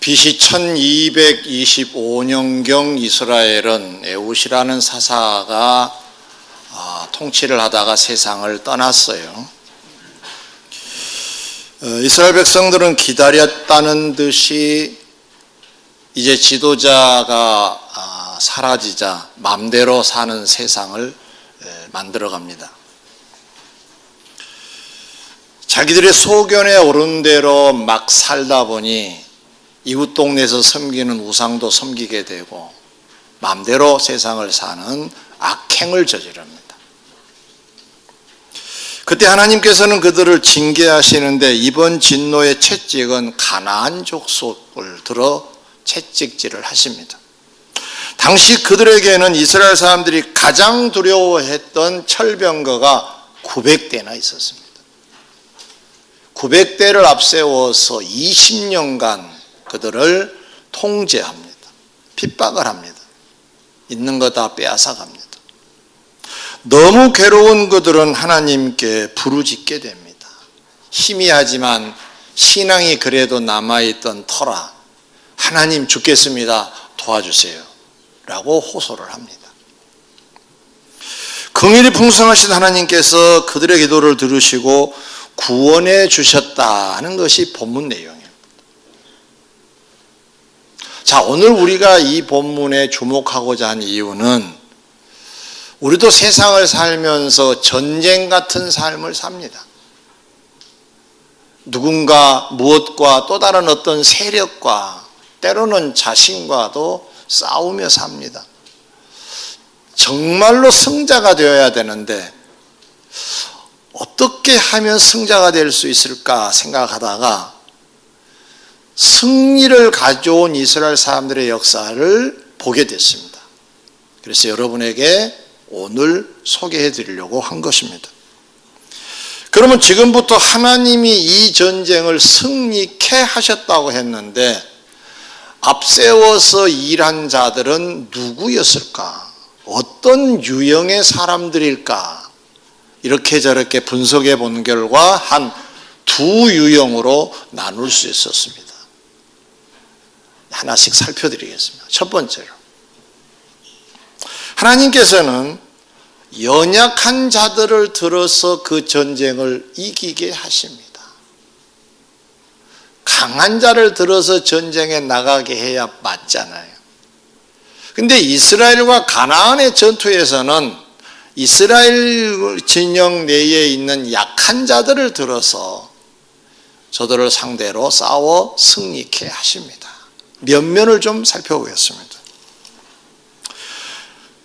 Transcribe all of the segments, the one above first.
BC 1225년경 이스라엘은 에훗이라는 사사가 통치를 하다가 세상을 떠났어요. 이스라엘 백성들은 기다렸다는 듯이 이제 지도자가 사라지자 마음대로 사는 세상을 만들어갑니다. 자기들의 소견에 오른 대로 막 살다 보니 이웃 동네에서 섬기는 우상도 섬기게 되고 마음대로 세상을 사는 악행을 저지릅니다. 그때 하나님께서는 그들을 징계하시는데 이번 진노의 채찍은 가나안 족속을 들어 채찍질을 하십니다. 당시 그들에게는 이스라엘 사람들이 가장 두려워했던 철병거가 900대나 있었습니다. 900대를 앞세워서 20년간 그들을 통제합니다. 핍박을 합니다. 있는 거 다 빼앗아갑니다. 너무 괴로운 그들은 하나님께 부르짖게 됩니다. 희미하지만 신앙이 그래도 남아있던 터라 하나님 죽겠습니다. 도와주세요. 라고 호소를 합니다. 긍휼이 풍성하신 하나님께서 그들의 기도를 들으시고 구원해 주셨다는 것이 본문 내용입니다. 자, 오늘 우리가 이 본문에 주목하고자 한 이유는 우리도 세상을 살면서 전쟁 같은 삶을 삽니다. 누군가 무엇과 또 다른 어떤 세력과 때로는 자신과도 싸우며 삽니다. 정말로 승자가 되어야 되는데 어떻게 하면 승자가 될 수 있을까 생각하다가 승리를 가져온 이스라엘 사람들의 역사를 보게 됐습니다. 그래서 여러분에게 오늘 소개해 드리려고 한 것입니다. 그러면 지금부터 하나님이 이 전쟁을 승리케 하셨다고 했는데 앞세워서 일한 자들은 누구였을까? 어떤 유형의 사람들일까? 이렇게 저렇게 분석해 본 결과 한 두 유형으로 나눌 수 있었습니다. 하나씩 살펴드리겠습니다. 첫 번째로 하나님께서는 연약한 자들을 들어서 그 전쟁을 이기게 하십니다. 강한 자를 들어서 전쟁에 나가게 해야 맞잖아요. 근데 이스라엘과 가나안의 전투에서는 이스라엘 진영 내에 있는 약한 자들을 들어서 저들을 상대로 싸워 승리케 하십니다. 면면을 좀 살펴보겠습니다.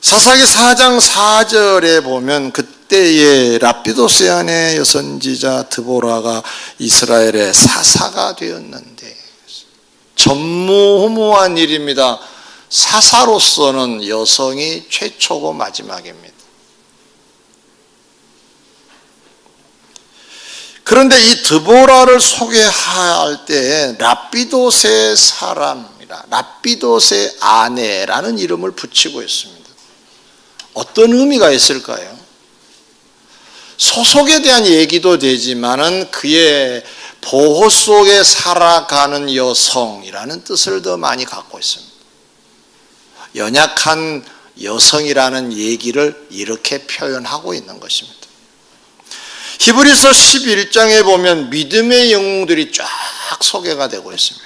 사사기 4장 4절에 보면 그때의 라피도스 안의 여선지자 드보라가 이스라엘의 사사가 되었는데 전무후무한 일입니다. 사사로서는 여성이 최초고 마지막입니다. 그런데 이 드보라를 소개할 때 라피도스의 사람이라 라피도스의 아내라는 이름을 붙이고 있습니다. 어떤 의미가 있을까요? 소속에 대한 얘기도 되지만은 그의 보호 속에 살아가는 여성이라는 뜻을 더 많이 갖고 있습니다. 연약한 여성이라는 얘기를 이렇게 표현하고 있는 것입니다. 히브리서 11장에 보면 믿음의 영웅들이 쫙 소개가 되고 있습니다.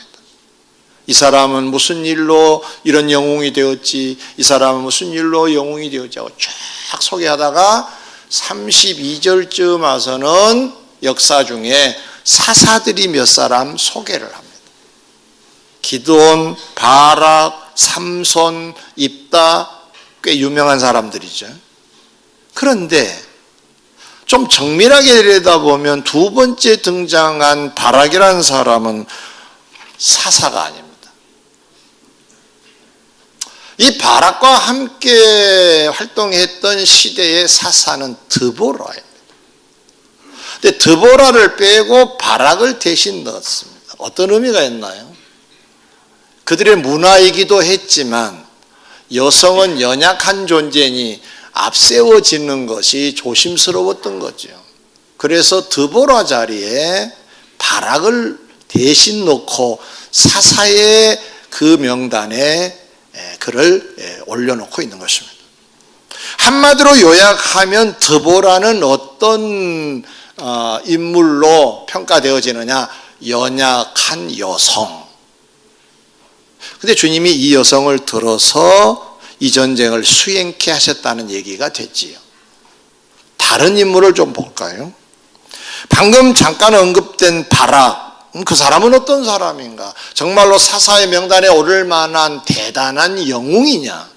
이 사람은 무슨 일로 이런 영웅이 되었지, 이 사람은 무슨 일로 영웅이 되었지 하고 쫙 소개하다가 32절쯤 와서는 역사 중에 사사들이 몇 사람 소개를 합니다. 기드온, 바락, 삼손, 입다, 꽤 유명한 사람들이죠. 그런데 좀 정밀하게 들여다보면 두 번째 등장한 바락이라는 사람은 사사가 아닙니다. 이 바락과 함께 활동했던 시대의 사사는 드보라입니다. 근데 드보라를 빼고 바락을 대신 넣었습니다. 어떤 의미가 있나요? 그들의 문화이기도 했지만 여성은 연약한 존재니 앞세워지는 것이 조심스러웠던 거죠. 그래서 드보라 자리에 바락을 대신 놓고 사사의 그 명단에 그를 올려놓고 있는 것입니다. 한마디로 요약하면 드보라는 어떤 인물로 평가되어지느냐? 연약한 여성. 근데 주님이 이 여성을 들어서 이 전쟁을 수행케 하셨다는 얘기가 됐지요. 다른 인물을 좀 볼까요? 방금 잠깐 언급된 바락, 그 사람은 어떤 사람인가? 정말로 사사의 명단에 오를 만한 대단한 영웅이냐?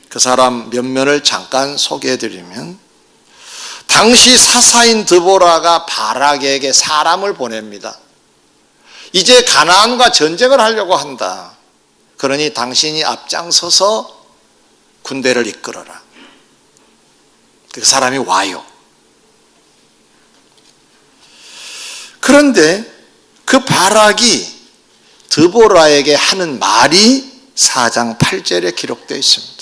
그 사람 면면을 잠깐 소개해드리면, 당시 사사인 드보라가 바락에게 사람을 보냅니다. 이제 가나안과 전쟁을 하려고 한다. 그러니 당신이 앞장서서 군대를 이끌어라. 그 사람이 와요. 그런데 그 바락이 드보라에게 하는 말이 4장 8절에 기록되어 있습니다.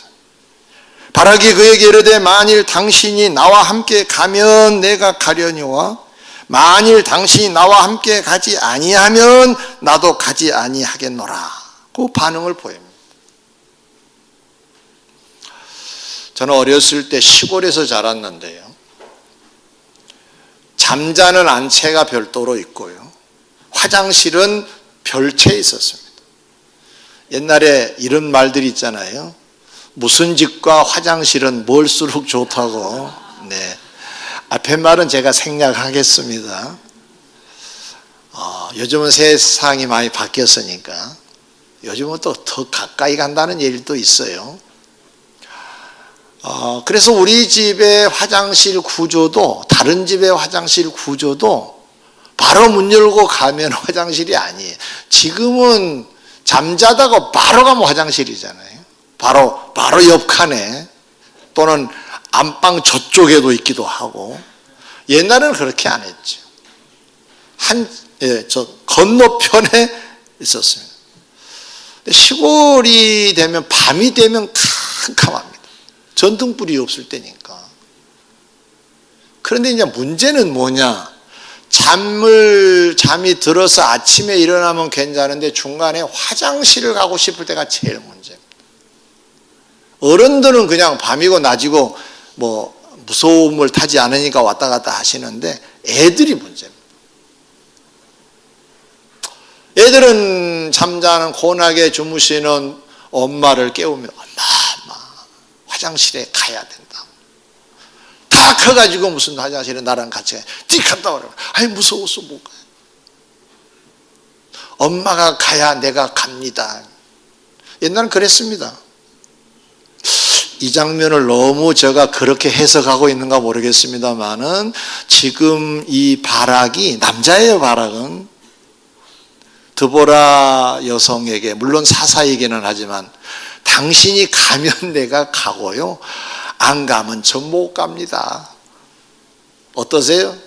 바락이 그에게 이르되 만일 당신이 나와 함께 가면 내가 가려니와 만일 당신이 나와 함께 가지 아니하면 나도 가지 아니하겠노라. 그 반응을 보입니다. 저는 어렸을 때 시골에서 자랐는데요. 잠자는 안채가 별도로 있고요. 화장실은 별채 있었습니다. 옛날에 이런 말들이 있잖아요. 무슨 집과 화장실은 멀수록 좋다고. 네. 앞에 말은 제가 생략하겠습니다. 요즘은 세상이 많이 바뀌었으니까 요즘은 또 더 가까이 간다는 얘기도 있어요. 그래서 우리 집의 화장실 구조도 다른 집의 화장실 구조도 바로 문 열고 가면 화장실이 아니에요. 지금은 잠자다가 바로 가면 화장실이잖아요. 바로 옆칸에 또는 안방 저쪽에도 있기도 하고. 옛날에는 그렇게 안 했죠. 저 건너편에 있었습니다. 시골이 되면 밤이 되면 캄캄합니다. 전등불이 없을 때니까. 그런데 이제 문제는 뭐냐? 잠이 들어서 아침에 일어나면 괜찮은데 중간에 화장실을 가고 싶을 때가 제일 문제입니다. 어른들은 그냥 밤이고 낮이고 뭐 무서움을 타지 않으니까 왔다 갔다 하시는데 애들이 문제입니다. 애들은 잠자는 고나게 주무시는 엄마를 깨우면 엄마 화장실에 가야 된다. 다 커가지고 무슨 화장실에 나랑 같이 띡 갔다 오라고. 아이 무서워서 못 가요. 엄마가 가야 내가 갑니다. 옛날은 그랬습니다. 이 장면을 너무 제가 그렇게 해석하고 있는가 모르겠습니다만은 지금 이 바락이 남자예요. 바락은 드보라 여성에게 물론 사사이기는 하지만 당신이 가면 내가 가고요. 안 가면 저 못 갑니다. 어떠세요?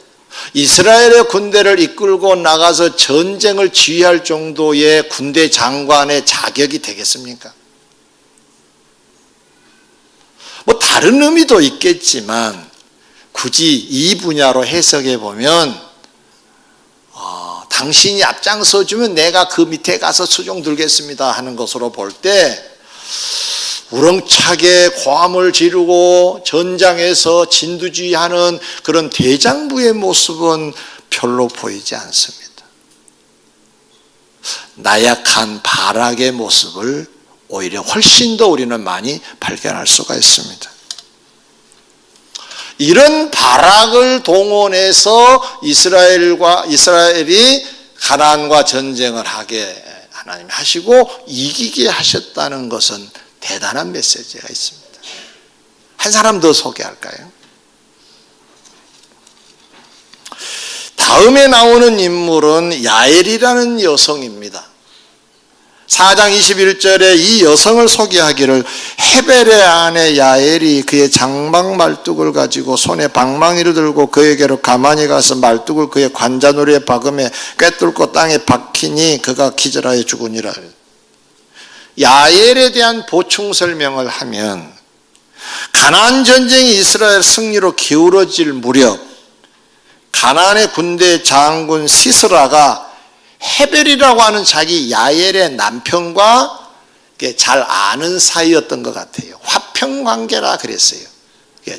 이스라엘의 군대를 이끌고 나가서 전쟁을 지휘할 정도의 군대 장관의 자격이 되겠습니까? 뭐 다른 의미도 있겠지만 굳이 이 분야로 해석해 보면 당신이 앞장서 주면 내가 그 밑에 가서 수종 들겠습니다 하는 것으로 볼 때 우렁차게 고함을 지르고 전장에서 진두지휘하는 그런 대장부의 모습은 별로 보이지 않습니다. 나약한 바락의 모습을 오히려 훨씬 더 우리는 많이 발견할 수가 있습니다. 이런 바락을 동원해서 이스라엘이 가나안과 전쟁을 하게 하나님이 하시고 이기게 하셨다는 것은 대단한 메시지가 있습니다. 한 사람 더 소개할까요? 다음에 나오는 인물은 야엘이라는 여성입니다. 4장 21절에 이 여성을 소개하기를 헤벨의 아내 야엘이 그의 장막 말뚝을 가지고 손에 방망이를 들고 그에게로 가만히 가서 말뚝을 그의 관자놀이에 박음에 꿰뚫고 땅에 박히니 그가 기절하여 죽으니라. 야엘에 대한 보충 설명을 하면 가나안 전쟁이 이스라엘 승리로 기울어질 무렵 가나안의 군대 장군 시스라가 헤벨이라고 하는 자기 야엘의 남편과 잘 아는 사이였던 것 같아요. 화평관계라 그랬어요.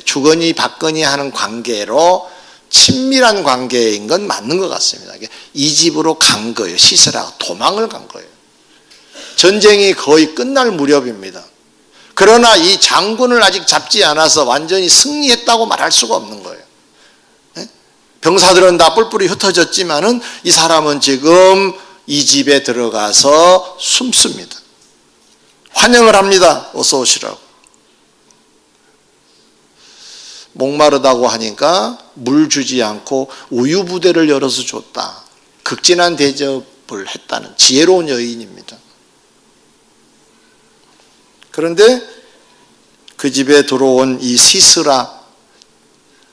주거니 받거니 하는 관계로 친밀한 관계인 건 맞는 것 같습니다. 이 집으로 간 거예요. 시스라가 도망을 간 거예요. 전쟁이 거의 끝날 무렵입니다. 그러나 이 장군을 아직 잡지 않아서 완전히 승리했다고 말할 수가 없는 거예요. 병사들은 다 뿔뿔이 흩어졌지만은 이 사람은 지금 이 집에 들어가서 숨습니다. 환영을 합니다. 어서 오시라고. 목마르다고 하니까 물 주지 않고 우유 부대를 열어서 줬다. 극진한 대접을 했다는 지혜로운 여인입니다. 그런데 그 집에 들어온 이 시스라,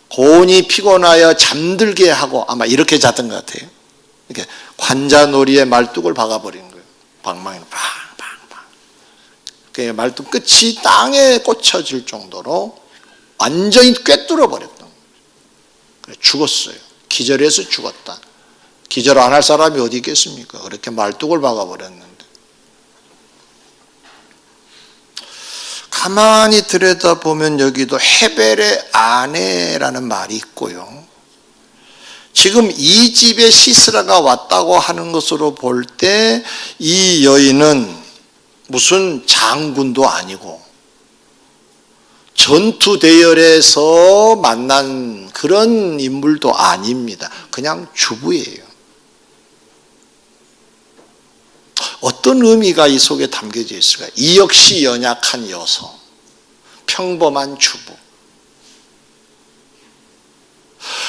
고온이 피곤하여 잠들게 하고, 아마 이렇게 잤던 것 같아요. 이렇게 관자놀이에 말뚝을 박아버린 거예요. 방망이로 팡팡팡. 그 말뚝 끝이 땅에 꽂혀질 정도로 완전히 꿰뚫어 버렸던 거예요. 죽었어요. 기절해서 죽었다. 기절 안 할 사람이 어디 있겠습니까? 그렇게 말뚝을 박아버렸는데. 가만히 들여다보면 여기도 헤벨의 아내라는 말이 있고요. 지금 이 집에 시스라가 왔다고 하는 것으로 볼 때 이 여인은 무슨 장군도 아니고 전투 대열에서 만난 그런 인물도 아닙니다. 그냥 주부예요. 어떤 의미가 이 속에 담겨져 있을까요? 이 역시 연약한 여성, 평범한 주부.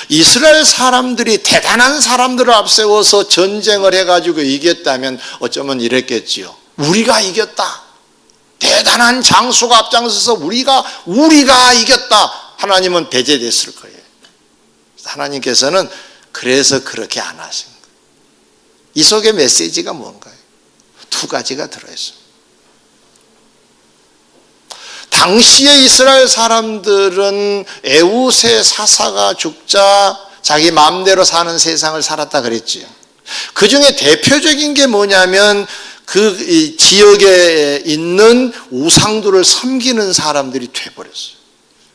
이스라엘 사람들이 대단한 사람들을 앞세워서 전쟁을 해가지고 이겼다면 어쩌면 이랬겠지요. 우리가 이겼다. 대단한 장수가 앞장서서 우리가 이겼다. 하나님은 배제됐을 거예요. 하나님께서는 그래서 그렇게 안 하신 거예요. 이 속에 메시지가 뭔가요? 두 가지가 들어있어요. 당시의 이스라엘 사람들은 에웃의 사사가 죽자 자기 마음대로 사는 세상을 살았다 그랬지요. 그 중에 대표적인 게 뭐냐면 그 지역에 있는 우상들을 섬기는 사람들이 돼버렸어요.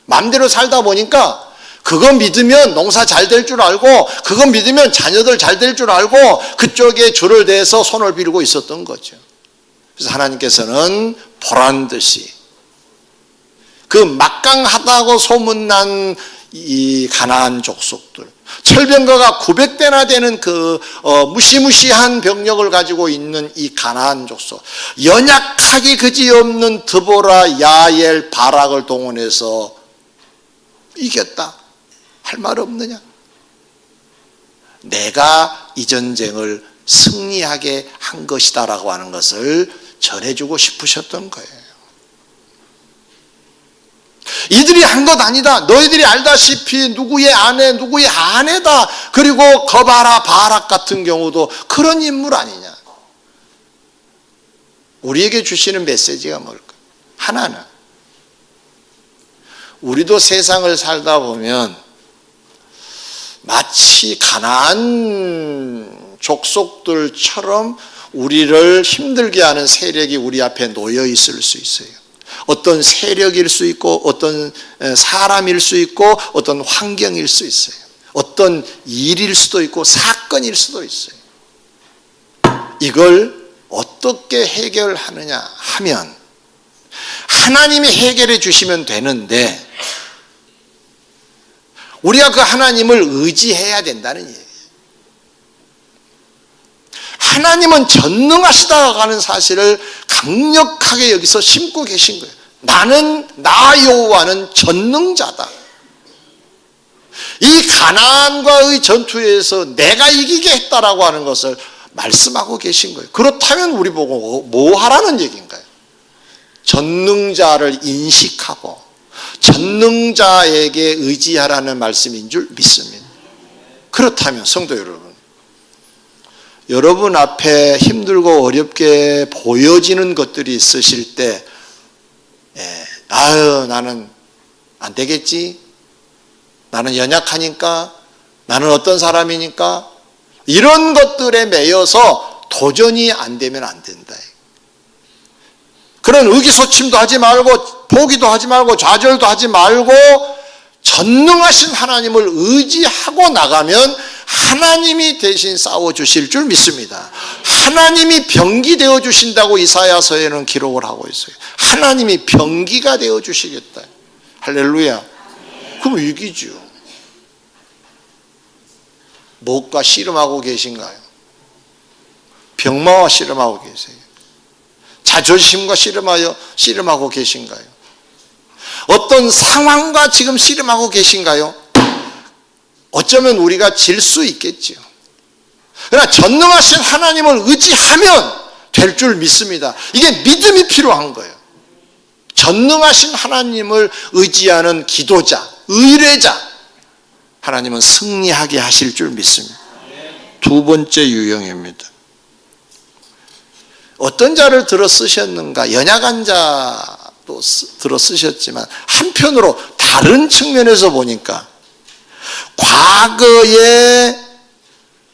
마음대로 살다 보니까 그거 믿으면 농사 잘 될 줄 알고 그거 믿으면 자녀들 잘 될 줄 알고 그쪽에 줄을 대서 손을 빌고 있었던 거죠. 그래서 하나님께서는 보란듯이 그 막강하다고 소문난 이 가나안 족속들, 철병거가 900대나 되는 그 무시무시한 병력을 가지고 있는 이 가나안 족속, 연약하기 그지없는 드보라, 야엘, 바락을 동원해서 이겼다. 할 말 없느냐? 내가 이 전쟁을 승리하게 한 것이다라고 하는 것을 전해주고 싶으셨던 거예요. 이들이 한 것 아니다. 너희들이 알다시피 누구의 아내다. 그리고 거바라, 바락 같은 경우도 그런 인물 아니냐. 우리에게 주시는 메시지가 뭘까? 하나는 우리도 세상을 살다 보면 마치 가나안 족속들처럼 우리를 힘들게 하는 세력이 우리 앞에 놓여 있을 수 있어요. 어떤 세력일 수 있고 어떤 사람일 수 있고 어떤 환경일 수 있어요. 어떤 일일 수도 있고 사건일 수도 있어요. 이걸 어떻게 해결하느냐 하면 하나님이 해결해 주시면 되는데 우리가 그 하나님을 의지해야 된다는 얘기예요. 하나님은 전능하시다고 하는 사실을 강력하게 여기서 심고 계신 거예요. 나 여호와는 전능자다. 이 가나안과의 전투에서 내가 이기게 했다라고 하는 것을 말씀하고 계신 거예요. 그렇다면 우리 보고 뭐 하라는 얘기인가요? 전능자를 인식하고 전능자에게 의지하라는 말씀인 줄 믿습니다. 그렇다면 성도 여러분 앞에 힘들고 어렵게 보여지는 것들이 있으실 때 나는 안 되겠지, 나는 연약하니까, 나는 어떤 사람이니까 이런 것들에 매여서 도전이 안 되면 안 된다. 그런 의기소침도 하지 말고 포기도 하지 말고 좌절도 하지 말고 전능하신 하나님을 의지하고 나가면 하나님이 대신 싸워주실 줄 믿습니다. 하나님이 병기 되어주신다고 이사야서에는 기록을 하고 있어요. 하나님이 병기가 되어주시겠다. 할렐루야. 그럼 이기죠. 무엇과 씨름하고 계신가요? 병마와 씨름하고 계세요. 자존심과 씨름하고 계신가요? 어떤 상황과 지금 씨름하고 계신가요? 어쩌면 우리가 질 수 있겠죠. 그러나 전능하신 하나님을 의지하면 될 줄 믿습니다. 이게 믿음이 필요한 거예요. 전능하신 하나님을 의지하는 기도자, 의뢰자, 하나님은 승리하게 하실 줄 믿습니다. 두 번째 유형입니다. 어떤 자를 들어 쓰셨는가? 연약한 자도 들어 쓰셨지만 한편으로 다른 측면에서 보니까 과거에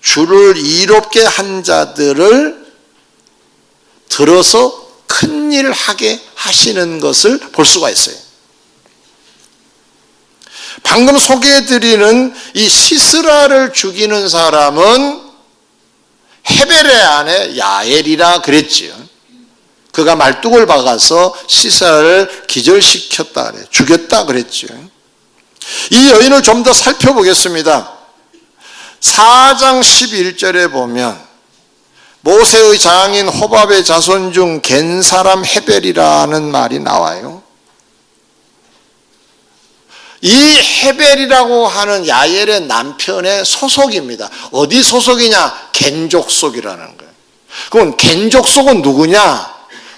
주를 이롭게 한 자들을 들어서 큰일 하게 하시는 것을 볼 수가 있어요. 방금 소개해드리는 이 시스라를 죽이는 사람은 헤벨의 아내 야엘이라 그랬지요. 그가 말뚝을 박아서 시스라를 기절시켰다 그래, 죽였다 그랬지요. 이 여인을 좀 더 살펴보겠습니다. 4장 11절에 보면 모세의 장인 호밥의 자손 중 겐 사람 헤벨이라는 말이 나와요. 이 헤벨이라고 하는 야엘의 남편의 소속입니다. 어디 소속이냐? 겐족속이라는 거예요. 그럼 겐족속은 누구냐?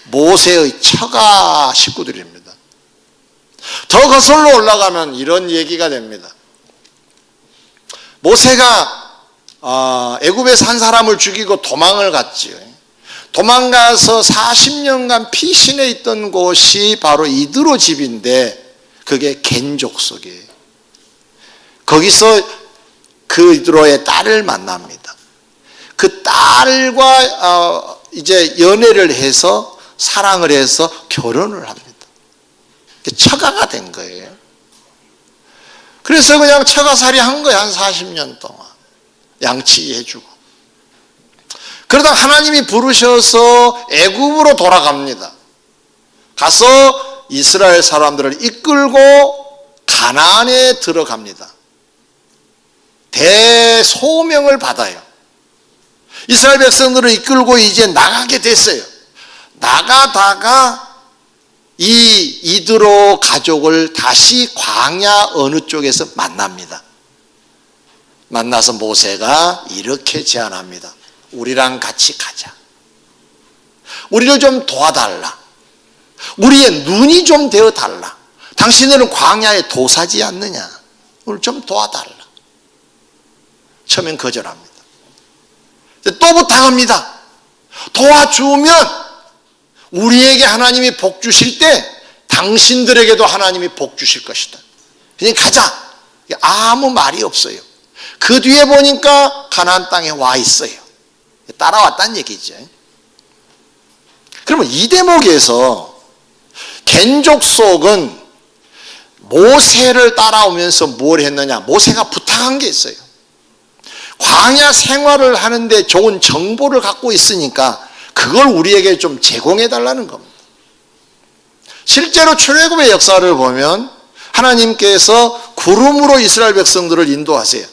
모세의 처가 식구들입니다. 더 거슬러 올라가면 이런 얘기가 됩니다. 모세가 애굽에서 한 사람을 죽이고 도망을 갔지요. 도망가서 40년간 피신해 있던 곳이 바로 이드로 집인데 그게 겐족속이에요. 거기서 그 이드로의 딸을 만납니다. 그 딸과 이제 연애를 해서 사랑을 해서 결혼을 합니다. 처가가 된 거예요. 그래서 그냥 처가살이 한 거야. 한 40년 동안 양치해주고. 그러다 하나님이 부르셔서 애굽으로 돌아갑니다. 가서 이스라엘 사람들을 이끌고 가나안에 들어갑니다. 대소명을 받아요. 이스라엘 백성들을 이끌고 이제 나가게 됐어요. 나가다가 이 이드로 가족을 다시 광야 어느 쪽에서 만납니다. 만나서 모세가 이렇게 제안합니다. 우리랑 같이 가자. 우리를 좀 도와달라. 우리의 눈이 좀 되어달라. 당신들은 광야에 도사지 않느냐. 우리를 좀 도와달라. 처음엔 거절합니다. 또 부탁합니다. 도와주면 우리에게 하나님이 복 주실 때 당신들에게도 하나님이 복 주실 것이다. 그냥 가자. 아무 말이 없어요. 그 뒤에 보니까 가나안 땅에 와 있어요. 따라왔다는 얘기죠. 그러면 이 대목에서 겐족속은 모세를 따라오면서 뭘 했느냐? 모세가 부탁한 게 있어요. 광야 생활을 하는데 좋은 정보를 갖고 있으니까 그걸 우리에게 좀 제공해 달라는 겁니다. 실제로 출애굽의 역사를 보면 하나님께서 구름으로 이스라엘 백성들을 인도하세요.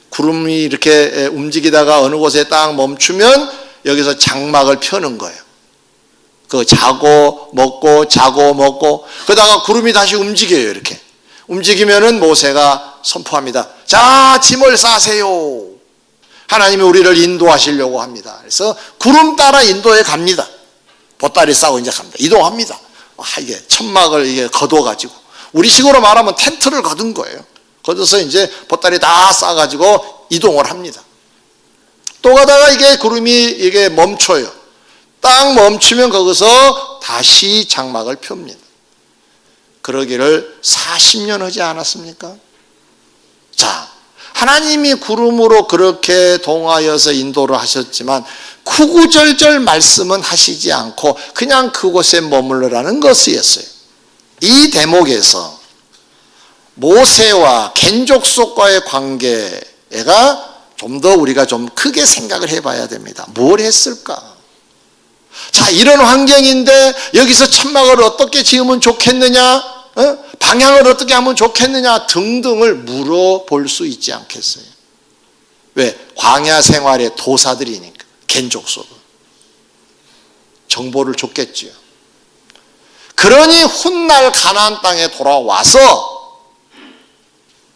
구름이 이렇게 움직이다가 어느 곳에 딱 멈추면 여기서 장막을 펴는 거예요. 그 자고 먹고 자고 먹고 그러다가 구름이 다시 움직여요. 이렇게 움직이면은 모세가 선포합니다. 자, 짐을 싸세요. 하나님이 우리를 인도하시려고 합니다. 그래서 구름 따라 인도해 갑니다. 보따리 싸고 이제 갑니다. 이동합니다. 이게 천막을 이게 걷어가지고 우리식으로 말하면 텐트를 걷은 거예요. 걷어서 이제 보따리 다 싸가지고 이동을 합니다. 또 가다가 이게 구름이 이게 멈춰요. 딱 멈추면 거기서 다시 장막을 펴니다. 그러기를 40년 하지 않았습니까? 자, 하나님이 구름으로 그렇게 동하여서 인도를 하셨지만 구구절절 말씀은 하시지 않고 그냥 그곳에 머물러라는 것이었어요. 이 대목에서 모세와 겐족속과의 관계가 좀 더 우리가 좀 크게 생각을 해봐야 됩니다. 뭘 했을까? 자, 이런 환경인데 여기서 천막을 어떻게 지으면 좋겠느냐? 방향을 어떻게 하면 좋겠느냐? 등등을 물어볼 수 있지 않겠어요? 왜? 광야 생활의 도사들이니까. 겐족속은 정보를 줬겠지요. 그러니 훗날 가나안 땅에 돌아와서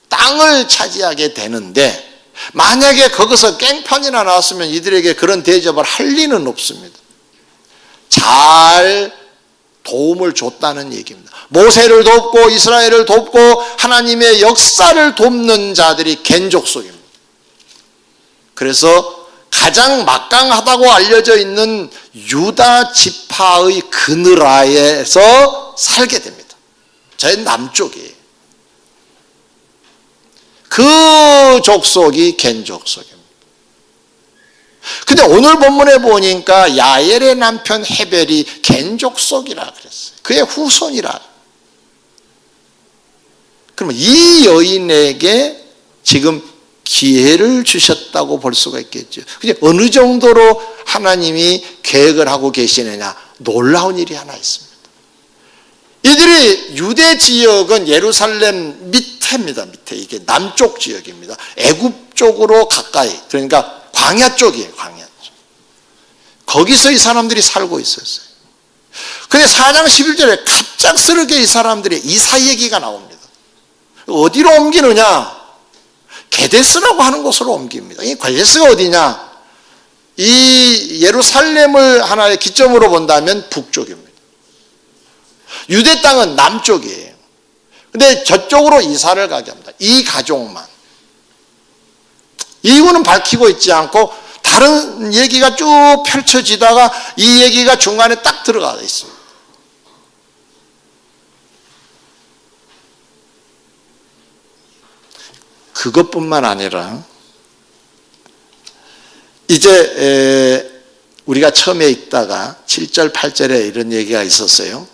땅을 차지하게 되는데 만약에 거기서 깽판이나 나왔으면 이들에게 그런 대접을 할 리는 없습니다. 잘 도움을 줬다는 얘기입니다. 모세를 돕고 이스라엘을 돕고 하나님의 역사를 돕는 자들이 겐족속입니다. 그래서 가장 막강하다고 알려져 있는 유다 지파의 그느라에서 살게 됩니다. 저 남쪽이에요. 그 족속이 겐족속입니다. 근데 오늘 본문에 보니까 야엘의 남편 헤벨이 겐족속이라 그랬어요. 그의 후손이라. 그러면 이 여인에게 지금 기회를 주셨다고 볼 수가 있겠죠. 근데 어느 정도로 하나님이 계획을 하고 계시느냐, 놀라운 일이 하나 있습니다. 이들이 유대 지역은 예루살렘 밑에입니다. 밑에 이게 남쪽 지역입니다. 애굽 쪽으로 가까이, 그러니까 광야 쪽이에요. 광야 쪽. 거기서 이 사람들이 살고 있었어요. 근데 4장 11절에 갑작스럽게 이 사람들의 이사 얘기가 나옵니다. 어디로 옮기느냐? 게데스라고 하는 곳으로 옮깁니다. 이 게데스가 어디냐? 이 예루살렘을 하나의 기점으로 본다면 북쪽입니다. 유대 땅은 남쪽이에요. 근데 저쪽으로 이사를 가게 합니다. 이 가족만. 이유는 밝히고 있지 않고 다른 얘기가 쭉 펼쳐지다가 이 얘기가 중간에 딱 들어가 있습니다. 그것뿐만 아니라 이제 우리가 처음에 읽다가 7절 8절에 이런 얘기가 있었어요.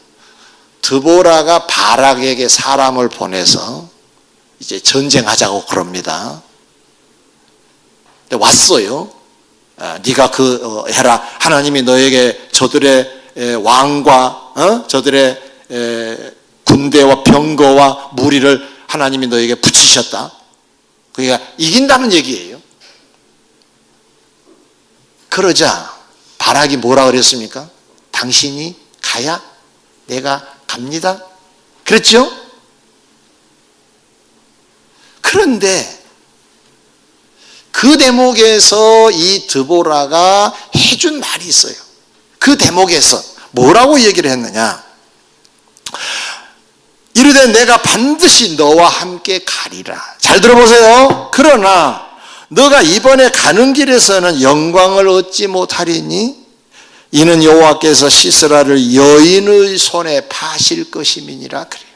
드보라가 바락에게 사람을 보내서 이제 전쟁하자고 그럽니다. 근데 왔어요. 네가 해라. 하나님이 너에게 저들의 왕과 저들의 군대와 병거와 무리를 하나님이 너에게 붙이셨다. 그러니까 이긴다는 얘기예요. 그러자 바락이 뭐라 그랬습니까? 당신이 가야 내가 갑니다. 그랬죠? 그런데 그 대목에서 이 드보라가 해준 말이 있어요. 그 대목에서 뭐라고 얘기를 했느냐? 이르되 내가 반드시 너와 함께 가리라. 잘 들어보세요. 그러나 너가 이번에 가는 길에서는 영광을 얻지 못하리니 이는 여호와께서 시스라를 여인의 손에 파실 것임이니라 그래요.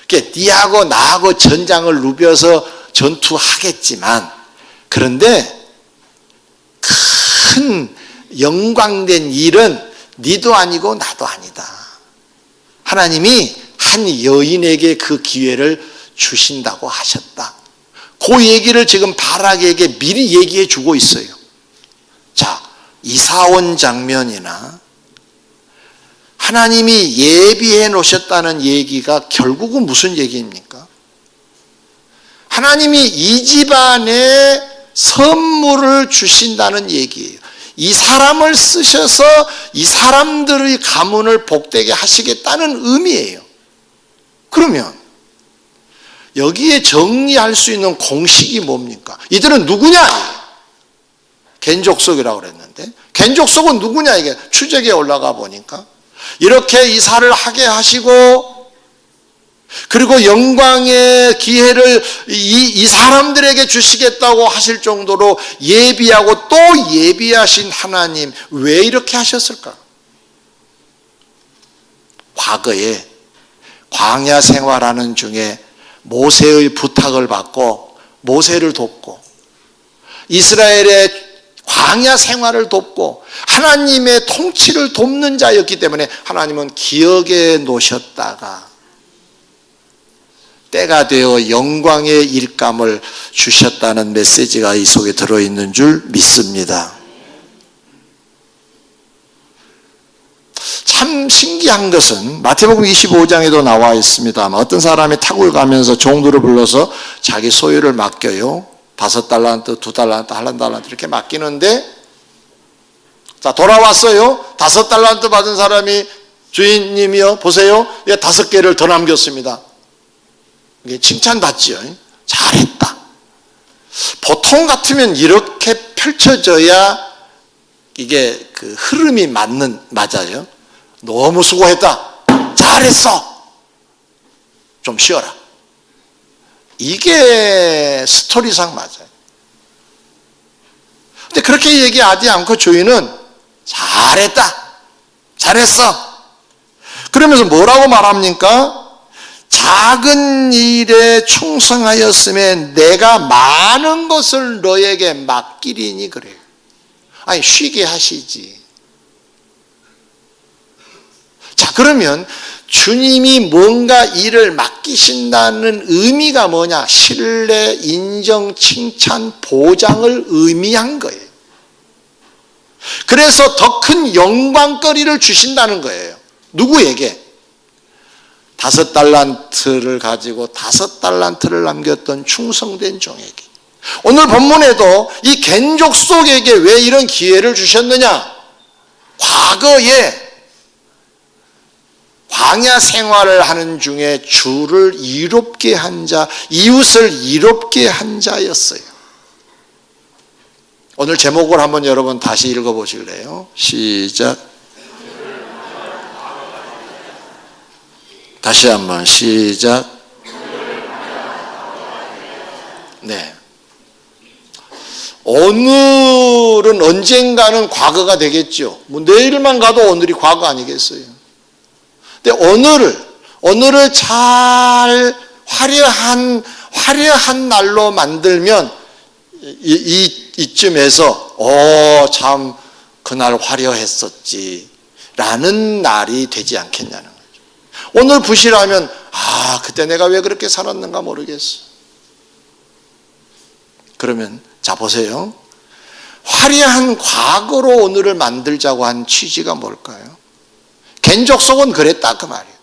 그러니까 네하고 나하고 전장을 누벼서 전투하겠지만 그런데 큰 영광된 일은 네도 아니고 나도 아니다. 하나님이 한 여인에게 그 기회를 주신다고 하셨다. 그 얘기를 지금 바락에게 미리 얘기해 주고 있어요. 자, 이사온 장면이나 하나님이 예비해 놓으셨다는 얘기가 결국은 무슨 얘기입니까? 하나님이 이 집안에 선물을 주신다는 얘기예요. 이 사람을 쓰셔서 이 사람들의 가문을 복되게 하시겠다는 의미예요. 그러면 여기에 정리할 수 있는 공식이 뭡니까? 이들은 누구냐? 겐족속이라고 그랬는데 겐족속은 누구냐? 이게 추적에 올라가 보니까 이렇게 이사를 하게 하시고 그리고 영광의 기회를 이 사람들에게 주시겠다고 하실 정도로 예비하고 또 예비하신 하나님, 왜 이렇게 하셨을까? 과거에 광야 생활하는 중에 모세의 부탁을 받고 모세를 돕고 이스라엘의 광야 생활을 돕고 하나님의 통치를 돕는 자였기 때문에 하나님은 기억에 놓으셨다가 때가 되어 영광의 일감을 주셨다는 메시지가 이 속에 들어있는 줄 믿습니다. 참 신기한 것은 마태복음 25장에도 나와 있습니다만 어떤 사람이 타국을 가면서 종들을 불러서 자기 소유를 맡겨요. 5달란트, 2달란트, 1달란트 이렇게 맡기는데 자 돌아왔어요. 5달란트 받은 사람이 주인님이요 보세요. 5개를 더 남겼습니다. 이게 칭찬받지요. 잘했다. 보통 같으면 이렇게 펼쳐져야 이게 그 흐름이 맞아요. 너무 수고했다. 잘했어. 좀 쉬어라. 이게 스토리상 맞아요. 근데 그렇게 얘기하지 않고 주인은 잘했다. 잘했어. 그러면서 뭐라고 말합니까? 작은 일에 충성하였음에 내가 많은 것을 너에게 맡기리니 그래요. 아니 쉬게 하시지. 자 그러면 주님이 뭔가 일을 맡기신다는 의미가 뭐냐? 신뢰, 인정, 칭찬, 보장을 의미한 거예요. 그래서 더 큰 영광거리를 주신다는 거예요. 누구에게? 5달란트를 가지고 5달란트를 남겼던 충성된 종에게. 오늘 본문에도 이 겐족 속에게 왜 이런 기회를 주셨느냐? 과거에 광야 생활을 하는 중에 주를 이롭게 한 자, 이웃을 이롭게 한 자였어요. 오늘 제목을 한번 여러분 다시 읽어보실래요? 시작. 다시 한번 시작. 네. 오늘은 언젠가는 과거가 되겠죠. 뭐 내일만 가도 오늘이 과거 아니겠어요. 근데 오늘을 잘 화려한 날로 만들면 이쯤에서 참 그날 화려했었지 라는 날이 되지 않겠냐는 거죠. 오늘 부실하면 그때 내가 왜 그렇게 살았는가 모르겠어. 그러면 자 보세요. 화려한 과거로 오늘을 만들자고 한 취지가 뭘까요? 겐족속은 그랬다 그 말이에요.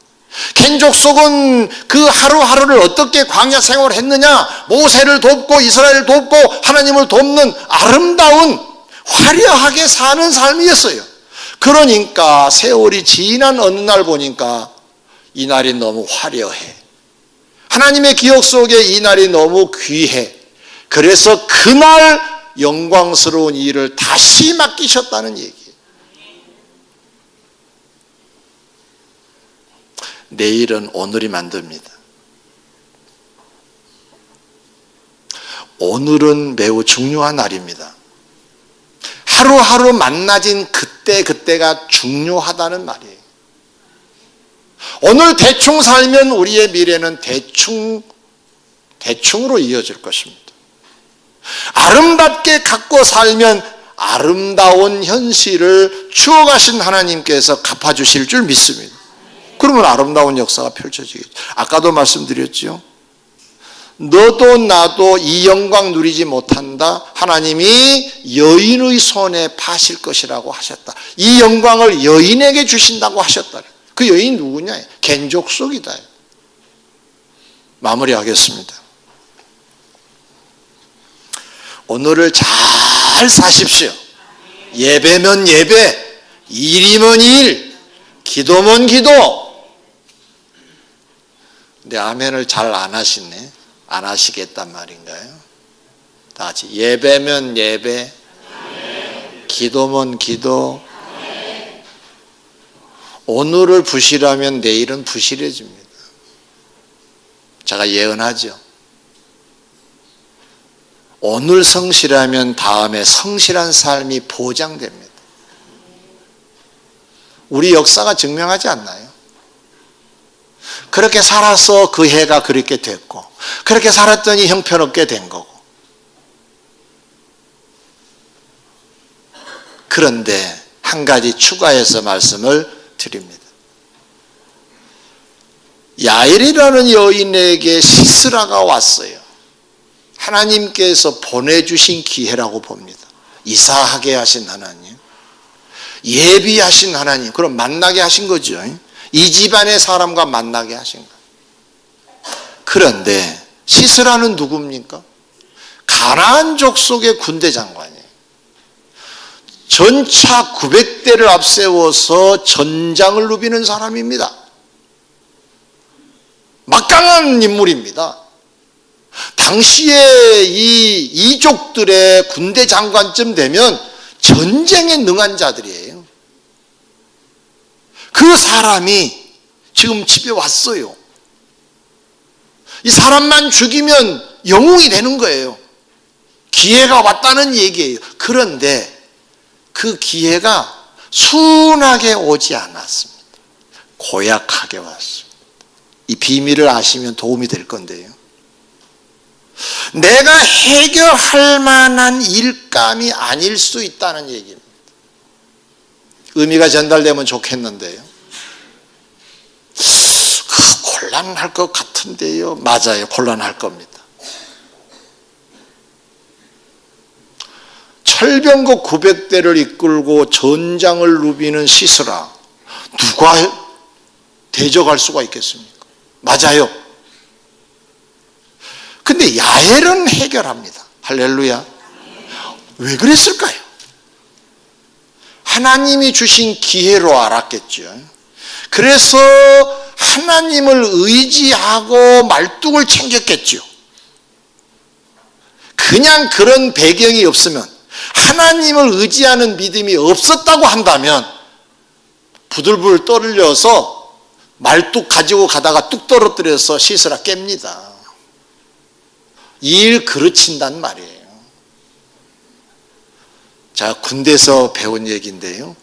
겐족속은 그 하루하루를 어떻게 광야 생활을 했느냐? 모세를 돕고 이스라엘을 돕고 하나님을 돕는 아름다운 화려하게 사는 삶이었어요. 그러니까 세월이 지난 어느 날 보니까 이 날이 너무 화려해. 하나님의 기억 속에 이 날이 너무 귀해. 그래서 그날 영광스러운 일을 다시 맡기셨다는 얘기예요. 내일은 오늘이 만듭니다. 오늘은 매우 중요한 날입니다. 하루하루 만나진 그때가 중요하다는 말이에요. 오늘 대충 살면 우리의 미래는 대충으로 이어질 것입니다. 아름답게 갖고 살면 아름다운 현실을 주어가신 하나님께서 갚아주실 줄 믿습니다. 그러면 아름다운 역사가 펼쳐지겠죠. 아까도 말씀드렸죠. 너도 나도 이 영광 누리지 못한다. 하나님이 여인의 손에 파실 것이라고 하셨다. 이 영광을 여인에게 주신다고 하셨다. 그 여인 누구냐? 겐족속이다. 마무리하겠습니다. 오늘을 잘 사십시오. 예배면 예배, 일이면 일, 기도면 기도. 근데 아멘을 잘 안 하시네. 안 하시겠단 말인가요? 다 같이 예배면 예배, 기도면 기도. 오늘을 부실하면 내일은 부실해집니다. 제가 예언하죠. 오늘 성실하면 다음에 성실한 삶이 보장됩니다. 우리 역사가 증명하지 않나요? 그렇게 살아서 그 해가 그렇게 됐고, 그렇게 살았더니 형편없게 된 거고. 그런데 한 가지 추가해서 말씀을 드립니다. 야엘이라는 여인에게 시스라가 왔어요. 하나님께서 보내주신 기회라고 봅니다. 이사하게 하신 하나님, 예비하신 하나님, 그럼 만나게 하신 거죠. 이 집안의 사람과 만나게 하신 거예요. 그런데 시스라는 누굽니까? 가나안 족속의 군대 장관이에요. 전차 900대를 앞세워서 전장을 누비는 사람입니다. 막강한 인물입니다. 당시에 이 이족들의 군대 장관쯤 되면 전쟁에 능한 자들이에요. 그 사람이 지금 집에 왔어요. 이 사람만 죽이면 영웅이 되는 거예요. 기회가 왔다는 얘기예요. 그런데 그 기회가 순하게 오지 않았습니다. 고약하게 왔습니다. 이 비밀을 아시면 도움이 될 건데요. 내가 해결할 만한 일감이 아닐 수 있다는 얘기입니다. 의미가 전달되면 좋겠는데요. 곤란할 것 같은데요. 맞아요. 곤란할 겁니다. 철병거 900대를 이끌고 전장을 누비는 시스라, 누가 대적할 수가 있겠습니까? 맞아요. 근데 야엘은 해결합니다. 할렐루야. 왜 그랬을까요? 하나님이 주신 기회로 알았겠죠. 그래서 하나님을 의지하고 말뚝을 챙겼겠죠. 그냥 그런 배경이 없으면, 하나님을 의지하는 믿음이 없었다고 한다면 부들부들 떨려서 말뚝 가지고 가다가 뚝 떨어뜨려서 시스라 깹니다. 일 그르친단 말이에요. 자, 군대에서 배운 얘기인데요.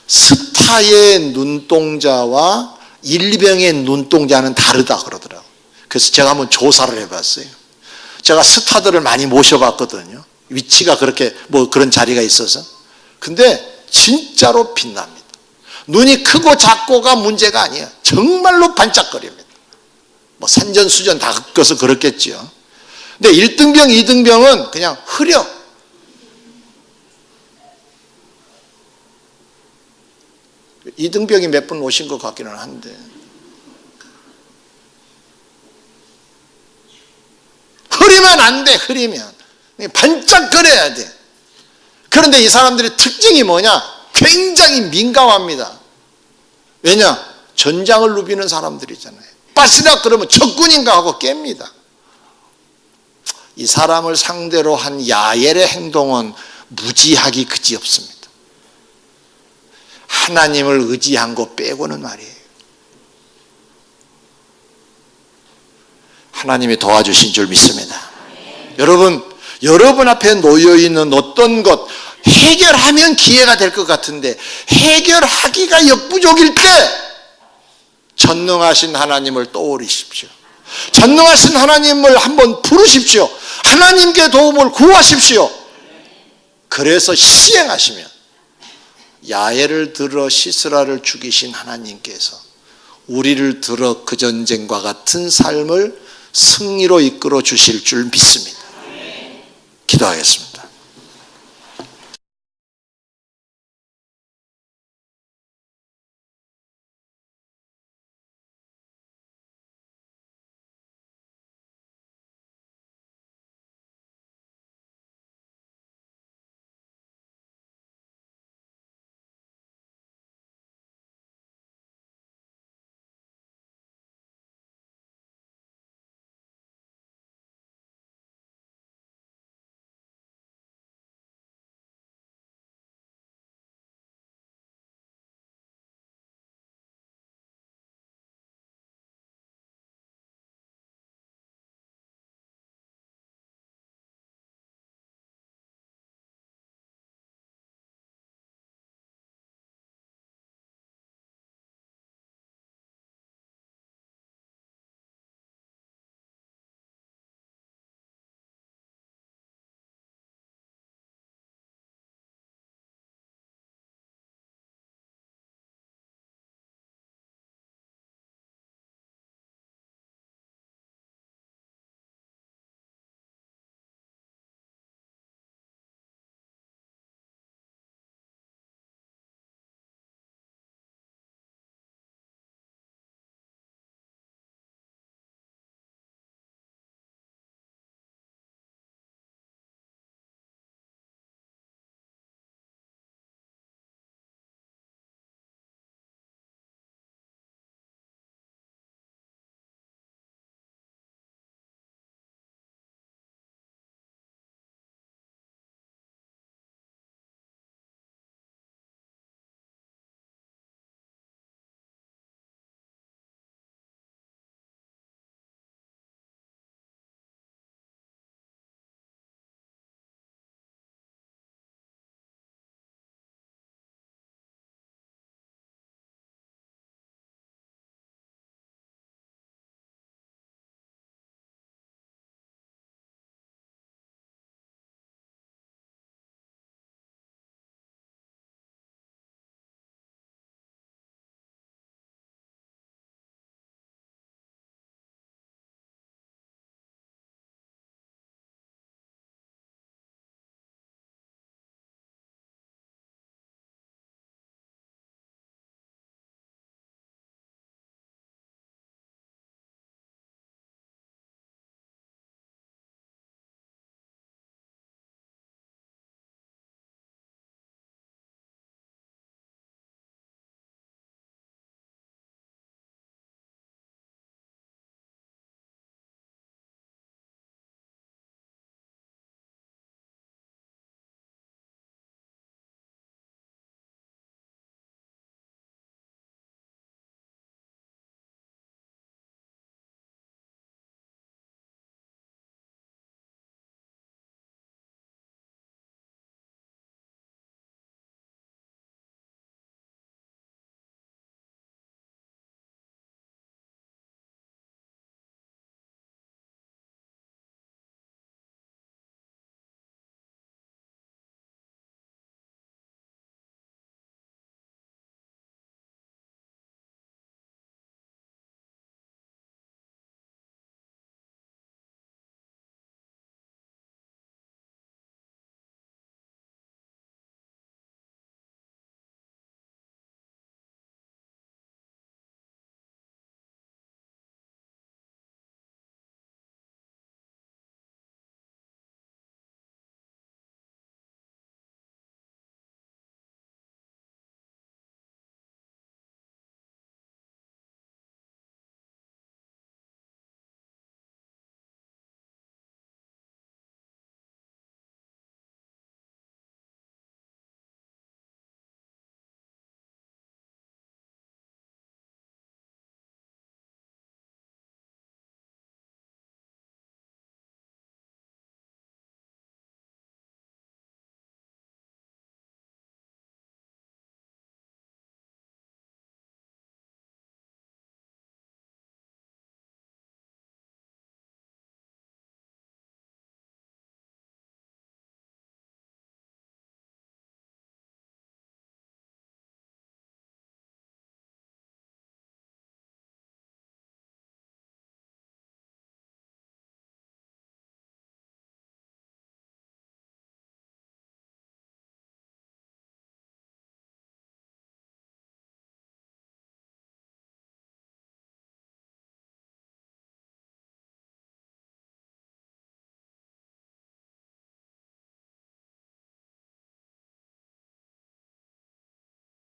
스타의 눈동자와 일병의 눈동자는 다르다 그러더라고요. 그래서 제가 한번 조사를 해봤어요. 제가 스타들을 많이 모셔봤거든요. 위치가 그렇게 그런 자리가 있어서. 근데 진짜로 빛납니다. 눈이 크고 작고가 문제가 아니에요. 정말로 반짝거립니다. 산전수전 다 겪어서 그렇겠죠. 근데 1등병, 2등병은 그냥 흐려. 이등병이 몇 분 오신 것 같기는 한데. 흐리면 안 돼, 흐리면. 반짝거려야 돼. 그런데 이 사람들의 특징이 뭐냐? 굉장히 민감합니다. 왜냐? 전장을 누비는 사람들이잖아요. 빠시락 그러면 적군인가 하고 깹니다. 이 사람을 상대로 한 야엘의 행동은 무지하기 그지없습니다. 하나님을 의지한 거 빼고는 말이에요. 하나님이 도와주신 줄 믿습니다. 여러분 앞에 놓여있는 어떤 것 해결하면 기회가 될 것 같은데 해결하기가 역부족일 때 전능하신 하나님을 떠올리십시오. 전능하신 하나님을 한번 부르십시오. 하나님께 도움을 구하십시오. 그래서 시행하시면 야엘을 들어 시스라를 죽이신 하나님께서 우리를 들어 그 전쟁과 같은 삶을 승리로 이끌어 주실 줄 믿습니다. 기도하겠습니다.